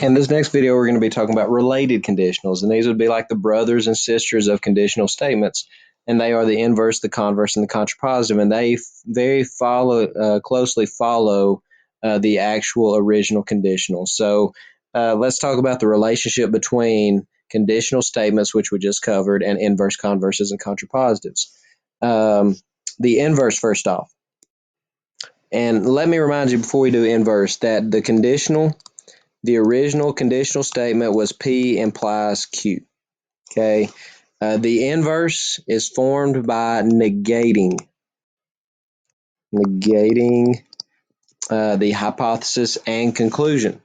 In this next video, we're going to be talking about related conditionals, and these would be like the brothers and sisters of conditional statements, and they are the inverse, the converse, and the contrapositive, and they closely follow the actual original conditional. So let's talk about the relationship between conditional statements, which we just covered, and inverse, converses, and contrapositives. The inverse first off, and let me remind you before we do inverse that the original conditional statement was P implies Q. Okay. The inverse is formed by negating the hypothesis and conclusion.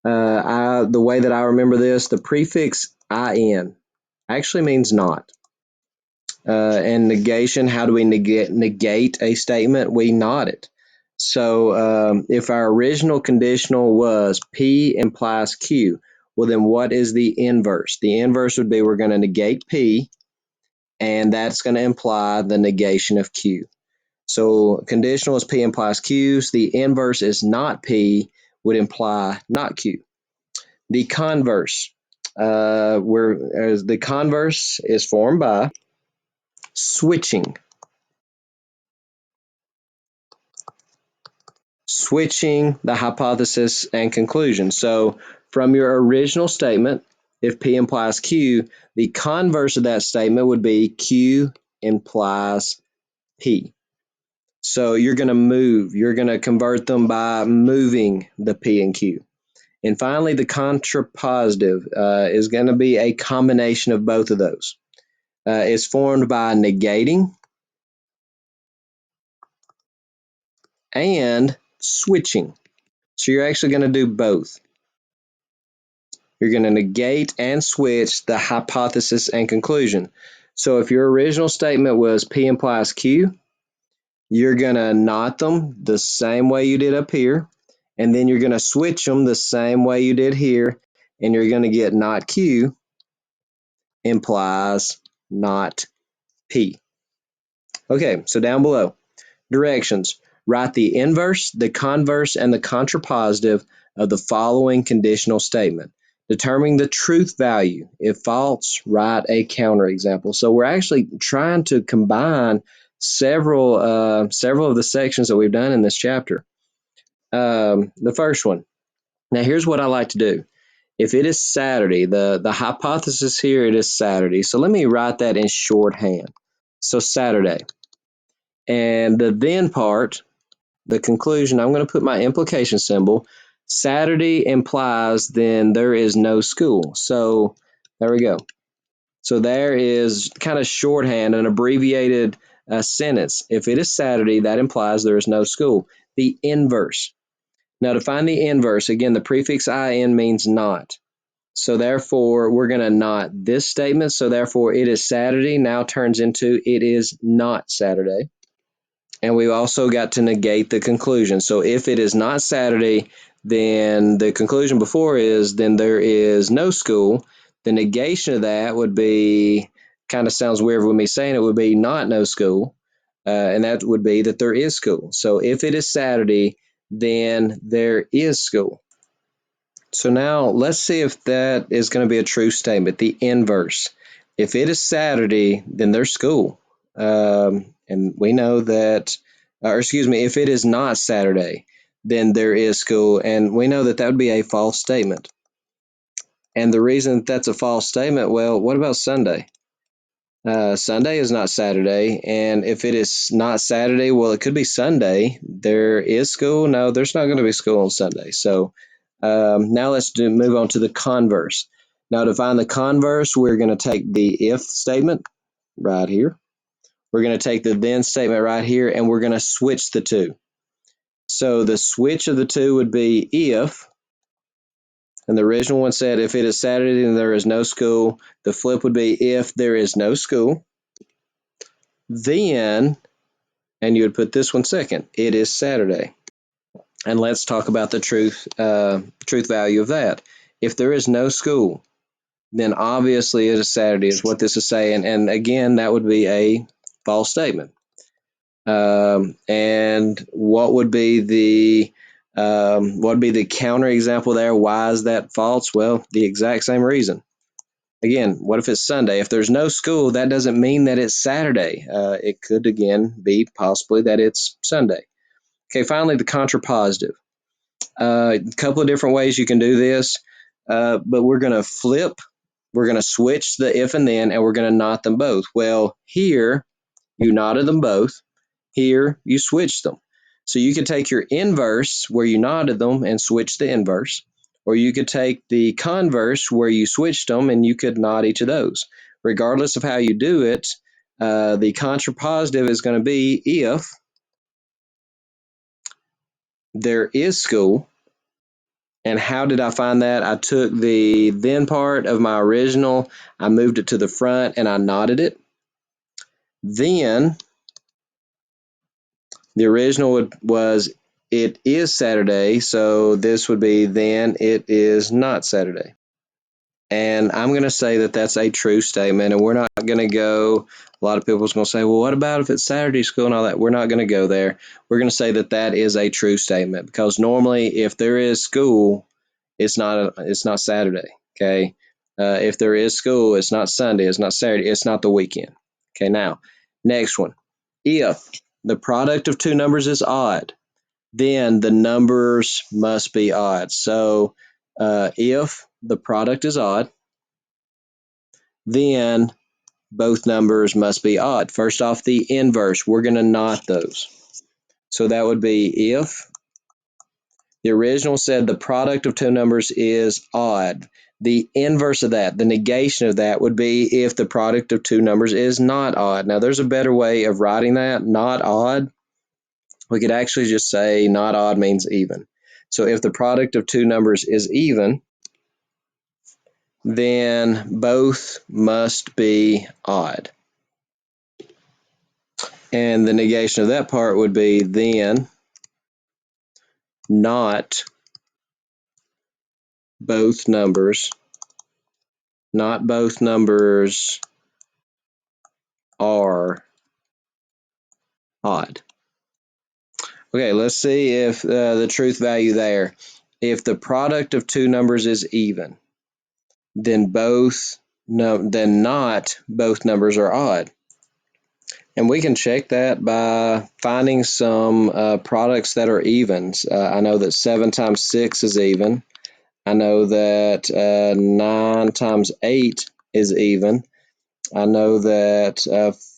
The way that I remember this, the prefix in actually means not. And negation, how do we negate a statement? We not it. So if our original conditional was P implies Q, well, then what is the inverse? The inverse would be we're going to negate P, and that's going to imply the negation of Q. So conditional is P implies Q. So the inverse is not P, would imply not Q. The converse, the converse is formed by switching the hypothesis and conclusion. So from your original statement, if P implies Q, the converse of that statement would be Q implies P. So you're going to convert them by moving the P and Q. And finally, the contrapositive is going to be a combination of both of those. It's formed by negating and switching. So you're actually going to do both. You're going to negate and switch the hypothesis and conclusion. So if your original statement was P implies Q, you're going to not them the same way you did up here, and then you're going to switch them the same way you did here, and you're going to get not Q implies not P. Okay, so down below, directions. Write the inverse, the converse, and the contrapositive of the following conditional statement. Determining the truth value. If false, write a counterexample. So we're actually trying to combine several of the sections that we've done in this chapter. The first one. Now here's what I like to do. If it is Saturday, the hypothesis here, it is Saturday. So let me write that in shorthand. So Saturday. And the then part, the conclusion, I'm going to put my implication symbol. Saturday implies then there is no school. So there we go. So there is kind of shorthand, an abbreviated sentence. If it is Saturday, that implies there is no school. The inverse. Now to find the inverse, again, the prefix in means not. So therefore, we're going to not this statement. So therefore, it is Saturday now turns into it is not Saturday. And we've also got to negate the conclusion. So if it is not Saturday, then the conclusion before is then there is no school. The negation of that would be, kind of sounds weird with me saying it, would be not no school. And that would be that there is school. So if it is Saturday, then there is school. So now let's see if that is going to be a true statement, the inverse. If it is Saturday, then there's school. And we know that, if it is not Saturday, then there is school. And we know that that would be a false statement. And the reason that that's a false statement, well, what about Sunday? Sunday is not Saturday. And if it is not Saturday, well, it could be Sunday. There is school. No, there's not going to be school on Sunday. So now let's move on to the converse. Now to find the converse, we're going to take the if statement right here. We're going to take the then statement right here, and we're going to switch the two. So the switch of the two would be if, and the original one said if it is Saturday and there is no school. The flip would be if there is no school. Then, and you would put this one second, it is Saturday. And let's talk about the truth value of that. If there is no school, then obviously it is Saturday is what this is saying. And again, that would be a false statement. And what would be What would be the counterexample there? Why is that false? Well, the exact same reason. Again, what if it's Sunday? If there's no school, that doesn't mean that it's Saturday. It could, again, be possibly that it's Sunday. Okay, finally, the contrapositive. A couple of different ways you can do this, but we're going to flip. We're going to switch the if and then, and we're going to knot them both. Well, here, you knotted them both. Here, you switched them. So you could take your inverse where you knotted them and switch the inverse, or you could take the converse where you switched them and you could knot each of those. Regardless of how you do it, the contrapositive is going to be if there is school. And how did I find that? I took the then part of my original, I moved it to the front, and I knotted it. Then the original was it is Saturday, so this would be then it is not Saturday. And I'm going to say that that's a true statement, and we're not going to go. A lot of people's going to say, well, what about if it's Saturday school and all that? We're not going to go there. We're going to say that that is a true statement because normally if there is school, it's not Saturday. Okay. If there is school, it's not Sunday, it's not Saturday, it's not the weekend. Okay. Now, next one. If the product of two numbers is odd, then the numbers must be odd. So if the product is odd, then both numbers must be odd. First off, the inverse, we're going to knot those. So that would be if the original said the product of two numbers is odd. The inverse of that, the negation of that, would be if the product of two numbers is not odd. Now, there's a better way of writing that, not odd. We could actually just say not odd means even. So if the product of two numbers is even, then both must be odd. And the negation of that part would be then not both numbers, not both numbers are odd. Okay, let's see if the truth value there. If the product of two numbers is even, then then not both numbers are odd. And we can check that by finding some products that are evens. I know that 7 times 6 is even. I know that 9 times 8 is even. I know that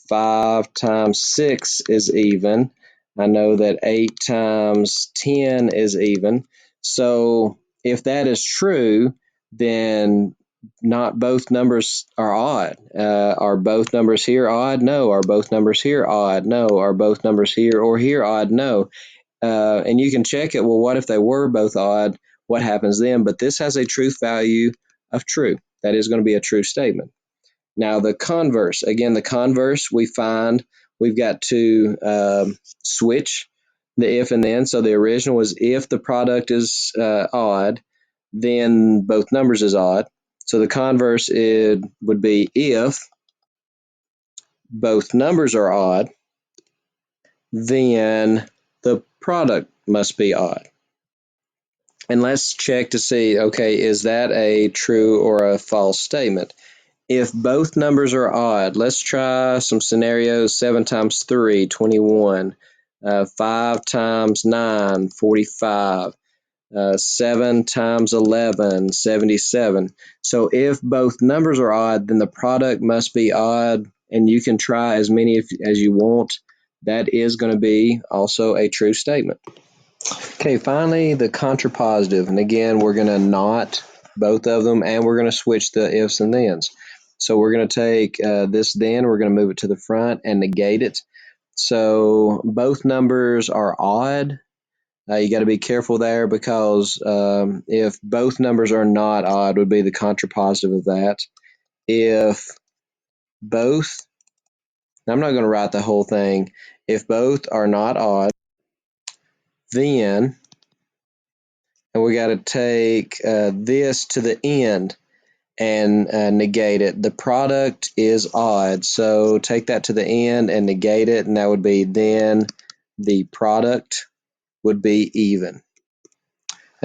5 times 6 is even. I know that 8 times 10 is even. So if that is true, then not both numbers are odd. Are both numbers here odd? No. Are both numbers here odd? No. Are both numbers here or here odd? No. And you can check it. Well, what if they were both odd? What happens then? But this has a truth value of true. That is going to be a true statement. Now, the converse, again, the converse we find we've got to switch the if and then. So the original was if the product is odd, then both numbers is odd. So the converse would be if both numbers are odd, then the product must be odd. And let's check to see, okay, is that a true or a false statement? If both numbers are odd, let's try some scenarios. 7 times 3, 21. 5 times 9, 45. 7 times 11, 77. So if both numbers are odd, then the product must be odd, and you can try as many as you want. That is going to be also a true statement. Okay, finally, the contrapositive. And again, we're going to knot both of them, and we're going to switch the ifs and thens. So we're going to take this then, we're going to move it to the front and negate it. So both numbers are odd. You got to be careful there because if both numbers are not odd would be the contrapositive of that. If both, I'm not going to write the whole thing. If both are not odd, then, and we got to take this to the end and negate it. The product is odd, so take that to the end and negate it, and that would be then the product would be even.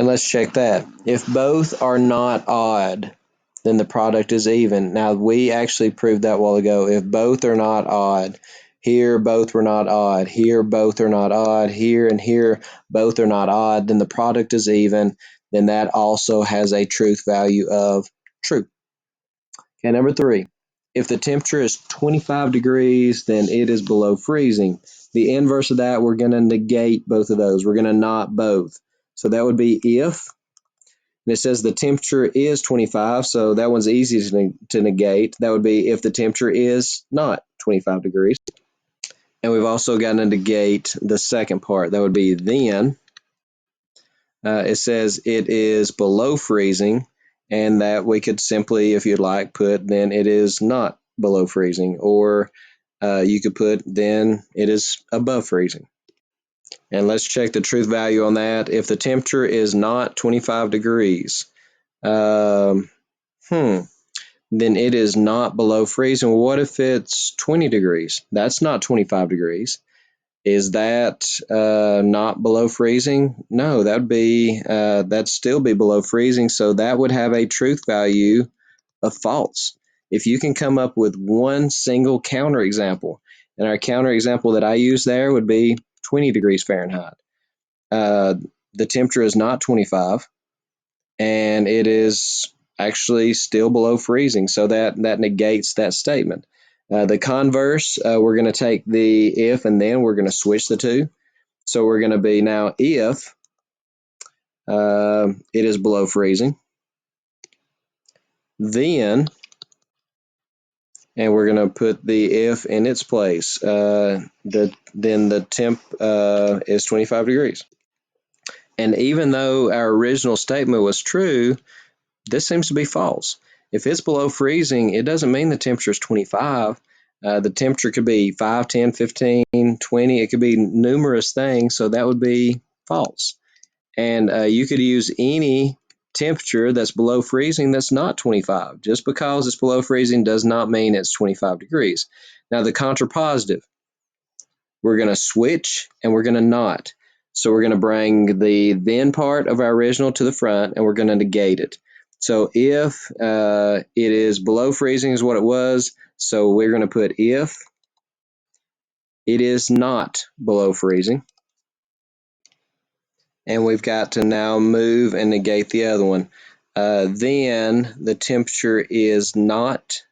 And let's check that. If both are not odd, then the product is even. Now, we actually proved that a while ago. If both are not odd, here both were not odd, here both are not odd, here and here both are not odd, then the product is even. Then that also has a truth value of true. Okay, number 3. If the temperature is 25 degrees, then it is below freezing. The inverse of that, we're going to negate both of those. We're going to not both. So that would be if, and it says the temperature is 25, so that one's easy to negate. That would be if the temperature is not 25 degrees. And we've also got to negate the second part. That would be then. It says it is below freezing, and that we could simply, if you'd like, put then it is not below freezing, or you could put then it is above freezing. And let's check the truth value on that. If the temperature is not 25 degrees, then it is not below freezing. What if it's 20 degrees? That's not 25 degrees. Is that not below freezing? No, that'd still be below freezing. So that would have a truth value of false. If you can come up with one single counterexample, and our counterexample that I use there would be 20 degrees Fahrenheit. The temperature is not 25, and it is actually still below freezing. So that negates that statement. The converse, we're going to take the if and then we're going to switch the two. So we're going to be now if it is below freezing, then, and we're going to put the if in its place, then the temp is 25 degrees. And even though our original statement was true, this seems to be false. If it's below freezing, it doesn't mean the temperature is 25. The temperature could be 5, 10, 15, 20. It could be numerous things, so that would be false. And you could use any temperature that's below freezing that's not 25. Just because it's below freezing does not mean it's 25 degrees. Now, the contrapositive, we're going to switch and we're going to not. So we're going to bring the then part of our original to the front and we're going to negate it. So if it is below freezing is what it was, so we're going to put if it is not below freezing. And we've got to now move and negate the other one. Then the temperature is not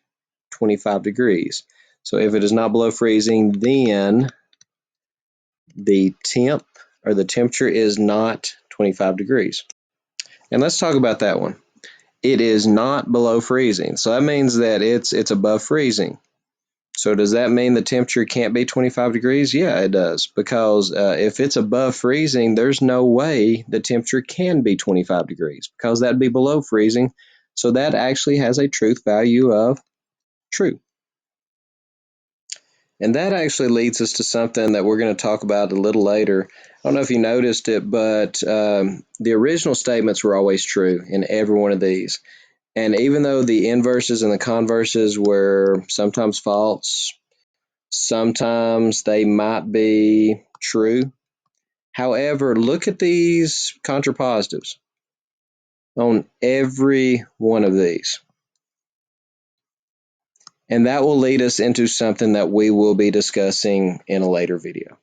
25 degrees. So if it is not below freezing, then the temperature is not 25 degrees. And let's talk about that one. It is not below freezing. So that means that it's above freezing. So does that mean the temperature can't be 25 degrees? Yeah, it does. Because if it's above freezing, there's no way the temperature can be 25 degrees because that'd be below freezing. So that actually has a truth value of true. And that actually leads us to something that we're going to talk about a little later. I don't know if you noticed it, but the original statements were always true in every one of these. And even though the inverses and the converses were sometimes false, sometimes they might be true. However, look at these contrapositives on every one of these. And that will lead us into something that we will be discussing in a later video.